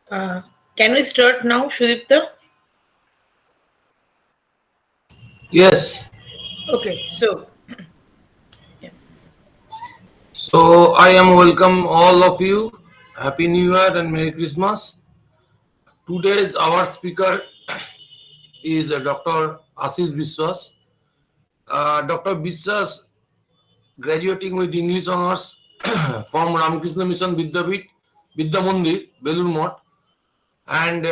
Uh, can we start now, Shudipta? Yes. Okay, so yeah. So I am welcome all of you. Happy New Year and Merry Christmas. Today's our speaker is Dr. Ashish Biswas. Dr. Biswas graduating with English honors from Ramakrishna Mission Vidya Mandir, Belur Math, and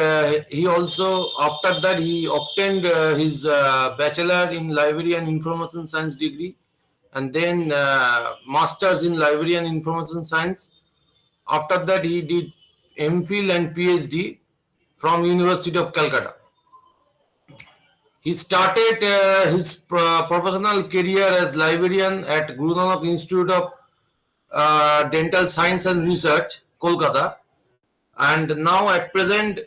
he also after that he obtained his bachelor in library and information science degree, and then masters in library and information science. After that, he did MPhil and PhD from University of Calcutta. He started his professional career as librarian at Guru Nanak Institute of Dental Science and Research, Kolkata, and now at present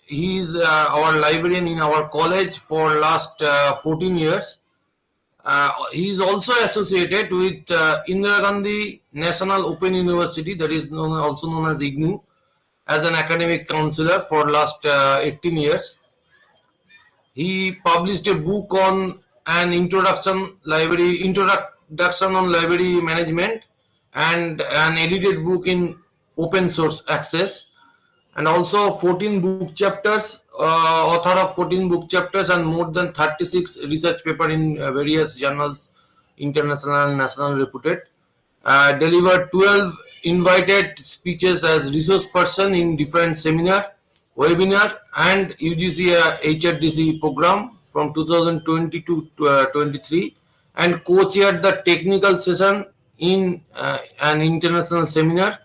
he is our librarian in our college for last 14 years. He is also associated with Indira Gandhi National Open University, that is also known as IGNU, as an academic counselor for last 18 years. He published a book on an introduction on library management, and an edited book in open source access, and also 14 book chapters, author of 14 book chapters and more than 36 research paper in various journals, international and national reputed. Delivered 12 invited speeches as resource person in different seminar, webinar and UGC HRDC program from 2020 to 23, and co-chaired the technical session in an international seminar.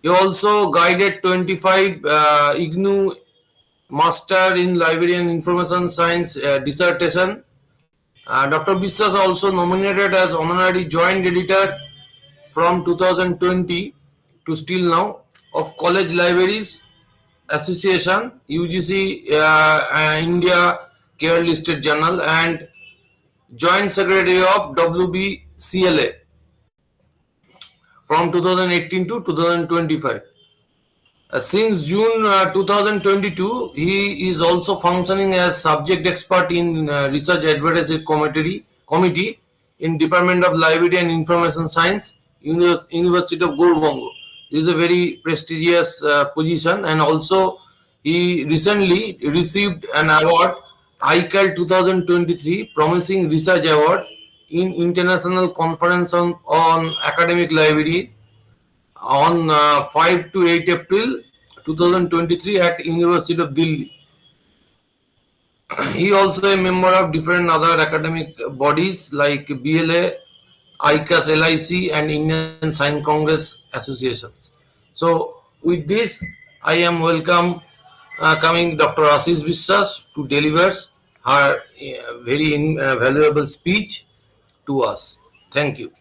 He also guided 25 IGNU Master in Library and Information Science dissertation. Dr. Biswas also nominated as honorary joint editor from 2020 to still now of College Libraries Association, UGC India Care Listed Journal, and Joint Secretary of WBCLA from 2018 to 2025. Since June 2022, he is also functioning as subject expert in Research Advisory Committee in Department of Library and Information Science, University of Gurbango. This is a very prestigious position, and also he recently received an award, IQAC 2023 Promising Research Award in International Conference on Academic Library on 5 to 8 April 2023 at University of Delhi. He also a member of different other academic bodies like BLA, ICAS, LIC and Indian Science Congress associations. So with this, I am welcome coming Dr. Ashish Biswas to deliver her very valuable speech to us. Thank you.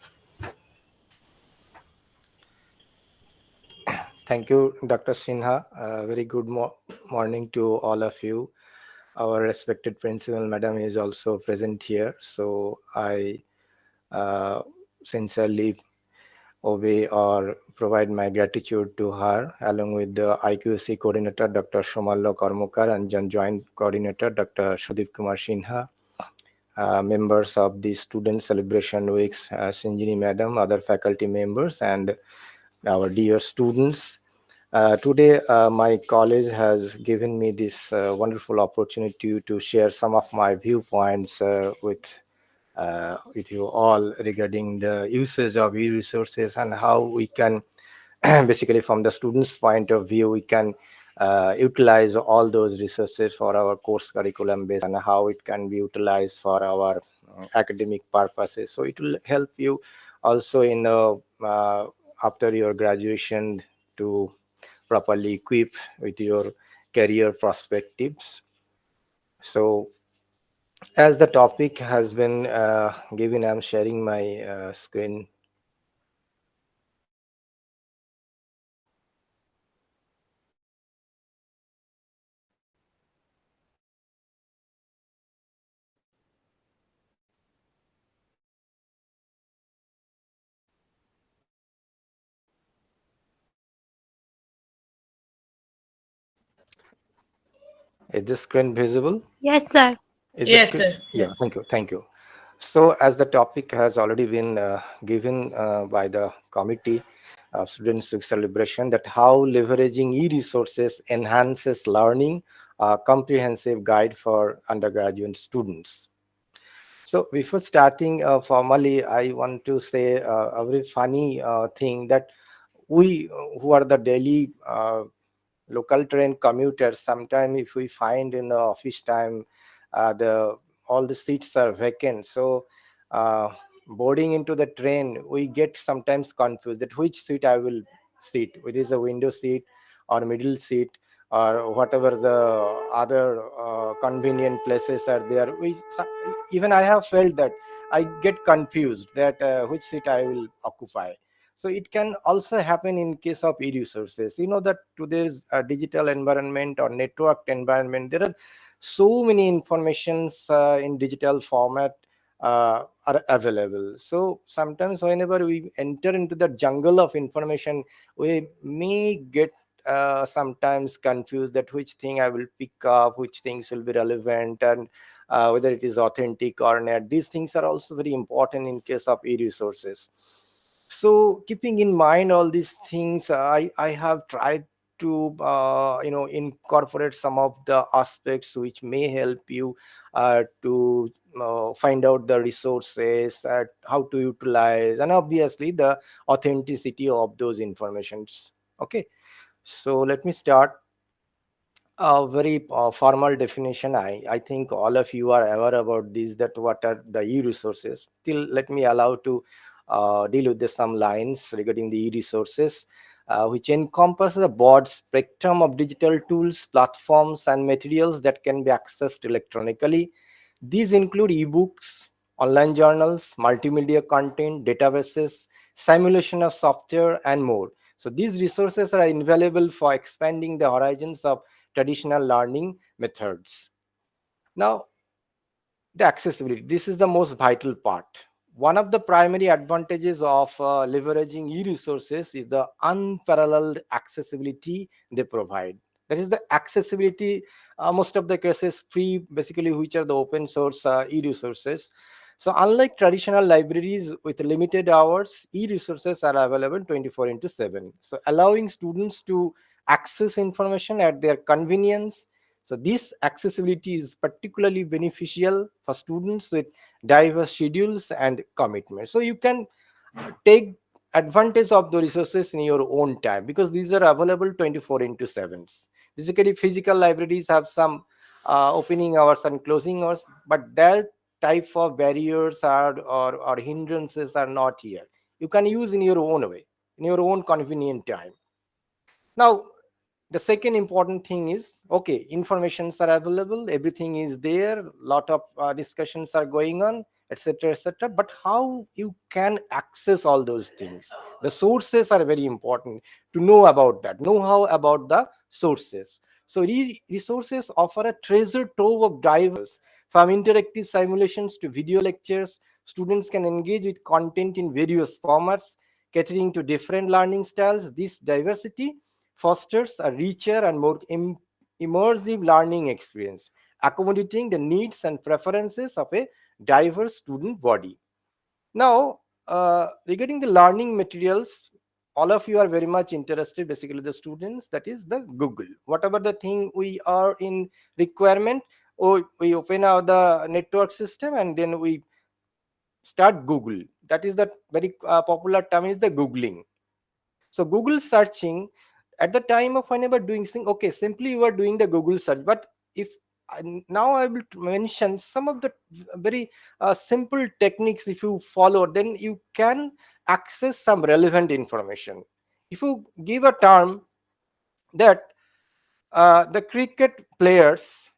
Thank you, Dr. Sinha. Very good morning to all of you. Our respected principal, madam, is also present here. So I sincerely obey or provide my gratitude to her, along with the IQAC coordinator, Dr. Shomallo Karmukar, and joint coordinator, Dr. Sudip Kumar Sinha, members of the Student Celebration Weeks, Sinjini madam, other faculty members, and our dear students. Today, my college has given me this wonderful opportunity to share some of my viewpoints with you all regarding the usage of e-resources and how we can, basically from the students' point of view, we can utilize all those resources for our course curriculum base and how it can be utilized for our academic purposes. So it will help you also in after your graduation to properly equip with your career perspectives. So as the topic has been given, I'm sharing my screen. Is this screen visible? Yes, sir. Is the Yes, screen? yes, Yeah, yes. thank you, thank you. So, as the topic has already been given by the committee of Students' Week celebration, that how leveraging e-resources enhances learning, a comprehensive guide for undergraduate students. So, before starting formally, I want to say a very funny thing that we who are the daily local train commuters, sometimes if we find in the office time the all the seats are vacant, so uh, boarding into the train we get sometimes confused that which seat I will sit, whether it's a window seat or middle seat or whatever the other convenient places are there. Even I have felt that I get confused that which seat I will occupy. So it can also happen in case of e-resources. You know that today's digital environment or networked environment, there are so many informations in digital format are available. So sometimes whenever we enter into the jungle of information, we may get sometimes confused that which thing I will pick up, which things will be relevant, and whether it is authentic or not. These things are also very important in case of e-resources. So keeping in mind all these things, I have tried to incorporate some of the aspects which may help you to find out the resources, how to utilize, and obviously the authenticity of those informations. Okay, so let me start a very formal definition. I think all of you are aware about this, that what are the e-resources. Still, let me allow to deal with some lines regarding the e-resources, which encompass the broad spectrum of digital tools, platforms, and materials that can be accessed electronically. These include ebooks, online journals, multimedia content, databases, simulation of software, and more. So these resources are invaluable for expanding the horizons of traditional learning methods. Now, the accessibility, this is the most vital part. One of the primary advantages of leveraging e-resources is the unparalleled accessibility they provide. That is the accessibility, most of the cases free, basically, which are the open source e-resources. So unlike traditional libraries with limited hours, e-resources are available 24 into 7, so allowing students to access information at their convenience. So this accessibility is particularly beneficial for students with diverse schedules and commitments. So you can take advantage of the resources in your own time because these are available 24 into 7. Basically, physical libraries have some opening hours and closing hours, but that type of barriers or hindrances are not here. You can use in your own way, in your own convenient time. Now, the second important thing is, okay, informations are available, everything is there, lot of discussions are going on, etc., etc., but how you can access all those things, the sources are very important. To know about that, know how about the sources. So resources offer a treasure trove of diverse, from interactive simulations to video lectures. Students can engage with content in various formats catering to different learning styles. This diversity fosters a richer and more immersive learning experience, accommodating the needs and preferences of a diverse student body. Now, regarding the learning materials, all of you are very much interested, basically the students, that is the Google. Whatever the thing we are in requirement, or we open out the network system and then we start Google. That is the very popular term is the Googling. So Google searching at the time of whenever doing thing, okay, simply you are doing the Google search. But if now I will mention some of the very simple techniques, if you follow, then you can access some relevant information. If you give a term that the cricket players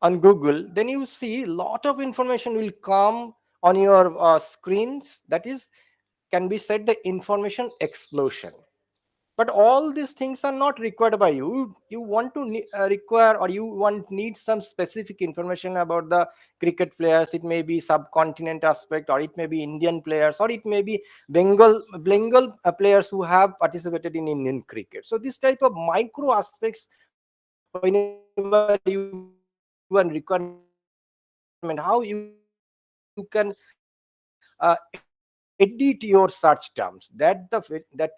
on Google, then you see a lot of information will come on your screens. That is, can be said the information explosion. But all these things are not required by you. You want to require, or you want need some specific information about the cricket players. It may be subcontinent aspect, or it may be Indian players, or it may be Bengal players who have participated in Indian cricket. So this type of micro aspects whenever you want requirement, how you can edit your search terms. That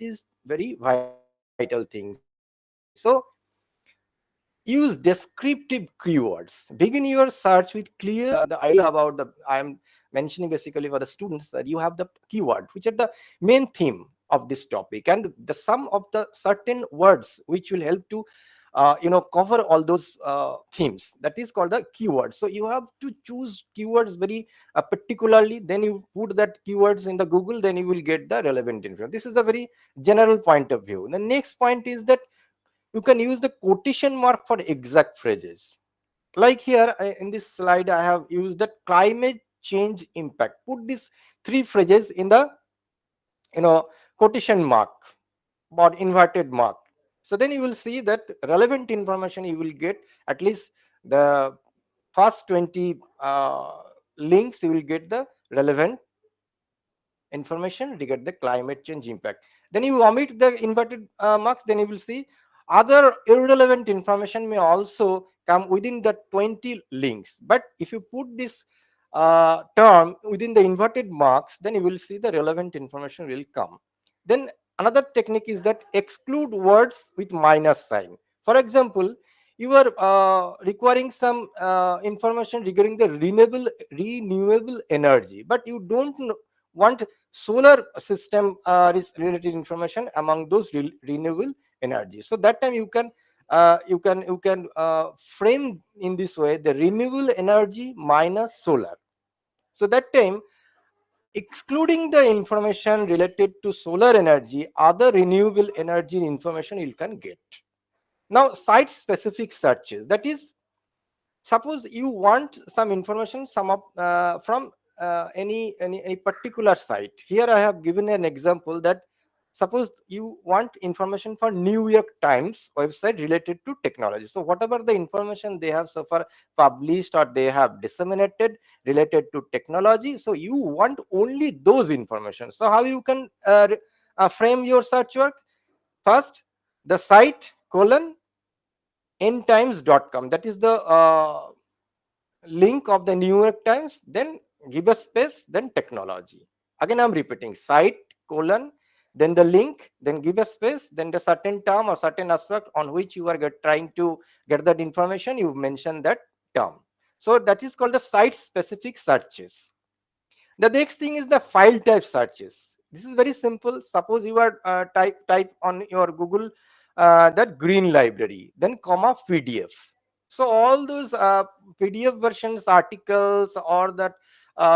is very vital thing. So use descriptive keywords. Begin your search with clear the idea about the I am mentioning basically for the students that you have the keyword which are the main theme of this topic, and the sum of the certain words which will help to cover all those themes. That is called the keyword. So you have to choose keywords very particularly, then you put that keywords in the Google, then you will get the relevant information. This is the very general point of view. The next point is that you can use the quotation mark for exact phrases. Like here in this slide I have used the climate change impact. Put these three phrases in the quotation mark or inverted mark. So then you will see that relevant information you will get. At least the first 20 links you will get the relevant information regarding the climate change impact. Then you omit the inverted marks, then you will see other irrelevant information may also come within the 20 links. But if you put this term within the inverted marks, then you will see the relevant information will come. Then another technique is that exclude words with minus sign. For example, you are requiring some information regarding the renewable energy, but you don't want solar system related information among those renewable energy. So that time you can frame in this way, the renewable energy minus solar. So that time, excluding the information related to solar energy, other renewable energy information you can get. Now site specific searches, that is, suppose you want some information from any particular site. Here I have given an example that suppose you want information for New York Times website related to technology. So whatever the information they have so far published or they have disseminated related to technology, so you want only those information. So how you can frame your search work? First, the site colon ntimes.com, that is the link of the New York Times, then give a space, then technology. Again, I'm repeating, site colon, then the link, then give a space, then the certain term or certain aspect on which you are trying to get that information, you mention that term. So that is called the site specific searches. The next thing is the file type searches. This is very simple. Suppose you are type on your Google that green library, then comma PDF. So all those PDF versions, articles, or that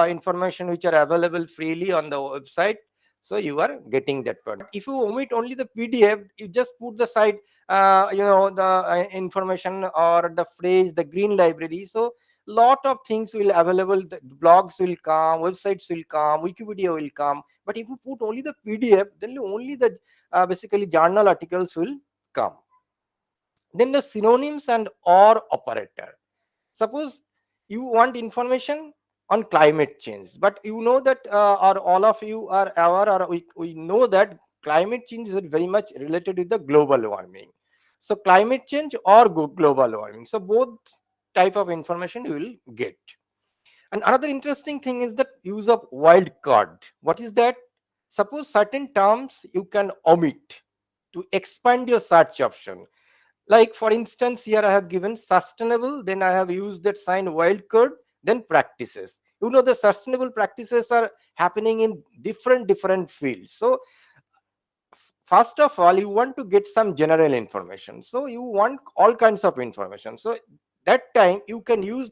information which are available freely on the website. So you are getting that part. If you omit only the PDF, you just put the site, the information or the phrase, the green library. So lot of things will available, the blogs will come, websites will come, Wikipedia will come. But if you put only the PDF, then only the basically journal articles will come. Then the synonyms and or operator. Suppose you want information on climate change, but you know that or all of you are aware, or we know that climate change is very much related with the global warming. So climate change or global warming, so both type of information you will get. And another interesting thing is the use of wildcard. What is that? Suppose certain terms you can omit to expand your search option. Like for instance, here I have given sustainable, then I have used that sign wildcard, then practices. The sustainable practices are happening in different fields. So first of all, you want to get some general information, so you want all kinds of information. So that time you can use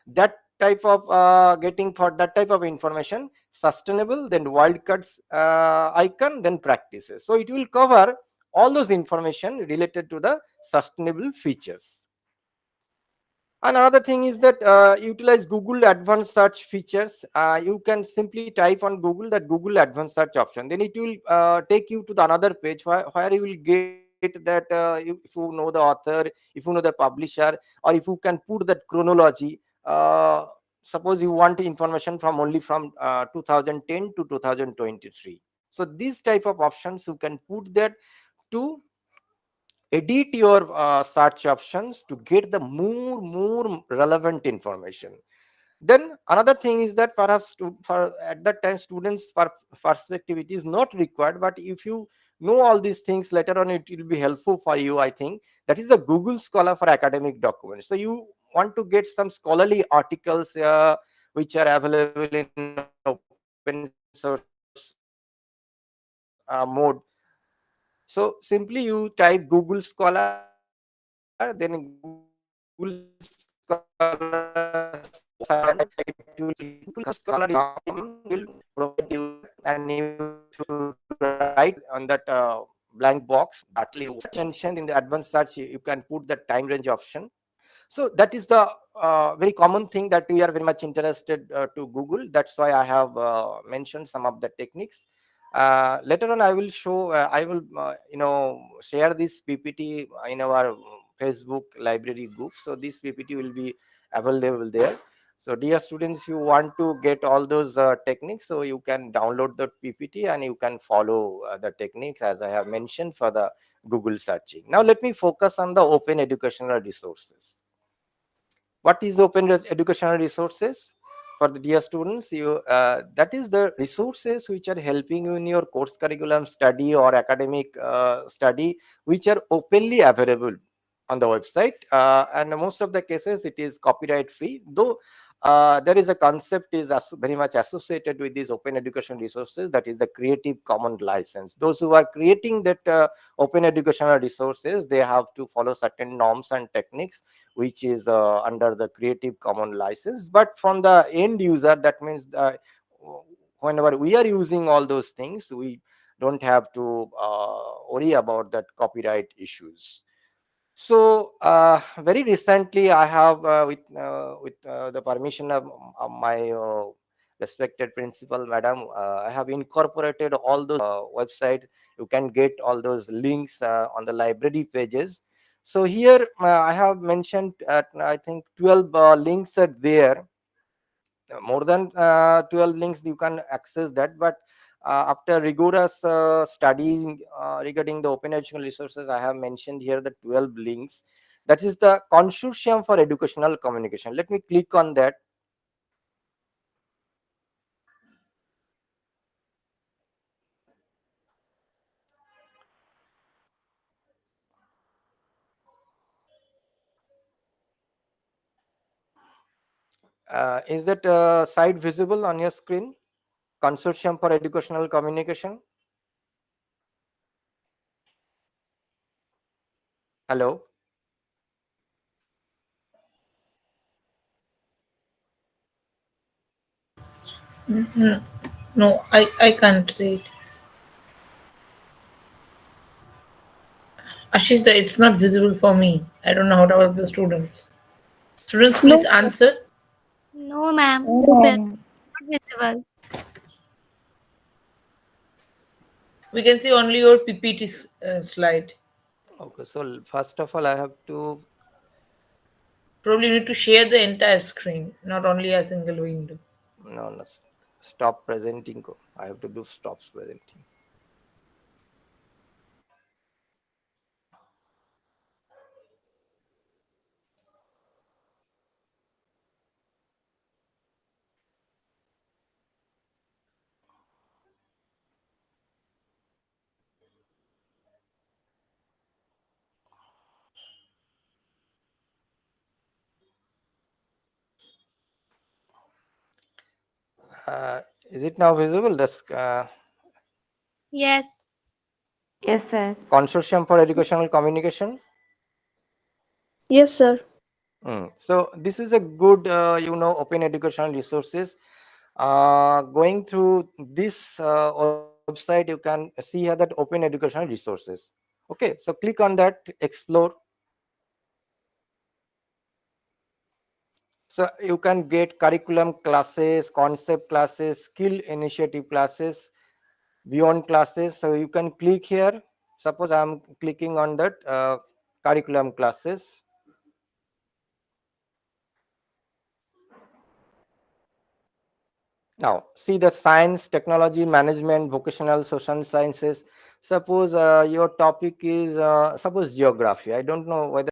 that type of getting for that type of information, sustainable, then wildcards icon, then practices. So it will cover all those information related to the sustainable features. Another thing is that utilize Google advanced search features. You can simply type on Google that Google advanced search option. Then it will take you to the another page where you will get that if you know the author, if you know the publisher, or if you can put that chronology. Suppose you want information from only from 2010 to 2023. So these type of options you can put that to edit your search options to get the more relevant information. Then another thing is that perhaps for at that time students perspective it is not required, but if you know all these things later on, it will be helpful for you, I think. That is the Google Scholar for academic documents. So you want to get some scholarly articles which are available in open source mode. So simply you type Google Scholar, then Google Scholar it will provide you that, and you to write on that blank box directly mentioned in the advanced search. You can put the time range option. So that is the very common thing that we are very much interested to Google. That's why I have mentioned some of the techniques. Later on, I will show. I will share this PPT in our Facebook library group. So this PPT will be available there. So dear students, if you want to get all those techniques, so you can download the PPT and you can follow the techniques as I have mentioned for the Google searching. Now let me focus on the open educational resources. What is open educational resources? For the dear students, you that is the resources which are helping you in your course curriculum study or academic study, which are openly available on the website, and most of the cases it is copyright free, though there is a concept is very much associated with these open education resources, that is the Creative Commons license. Those who are creating that open educational resources, they have to follow certain norms and techniques which is under the Creative Commons license. But from the end user, that means whenever we are using all those things, we don't have to worry about that copyright issues. So very recently, I have with the permission of my respected principal, madam, I have incorporated all those website. You can get all those links on the library pages. So here I have mentioned I think 12 links are there. More than 12 links you can access that, but after rigorous studying regarding the open educational resources, I have mentioned here the 12 links. That is the Consortium for Educational Communication. Let me click on that. Is that site visible on your screen? Consortium for Educational Communication. Hello. Mm, no, I can't say it. Ashish, that it's not visible for me. I don't know how about the students. Students, No, please answer. no, ma'am. It's Oh, not visible. We can see only your PPT slide. Okay, so first of all, I have to Probably need to share the entire screen, not only a single window. no, stop presenting. I have to do stop presenting. Uh, is it now visible? This Yes. yes, sir. Consortium for Educational Communication. Yes, sir. So this is a good, open educational resources. Going through this website, you can see here that open educational resources. Okay, so click on that, explore. So you can get curriculum classes, concept classes, skill initiative classes, beyond classes. So you can click here. Suppose I'm clicking on that curriculum classes. Now, see the science, technology, management, vocational, social sciences. Suppose your topic is suppose geography. I don't know whether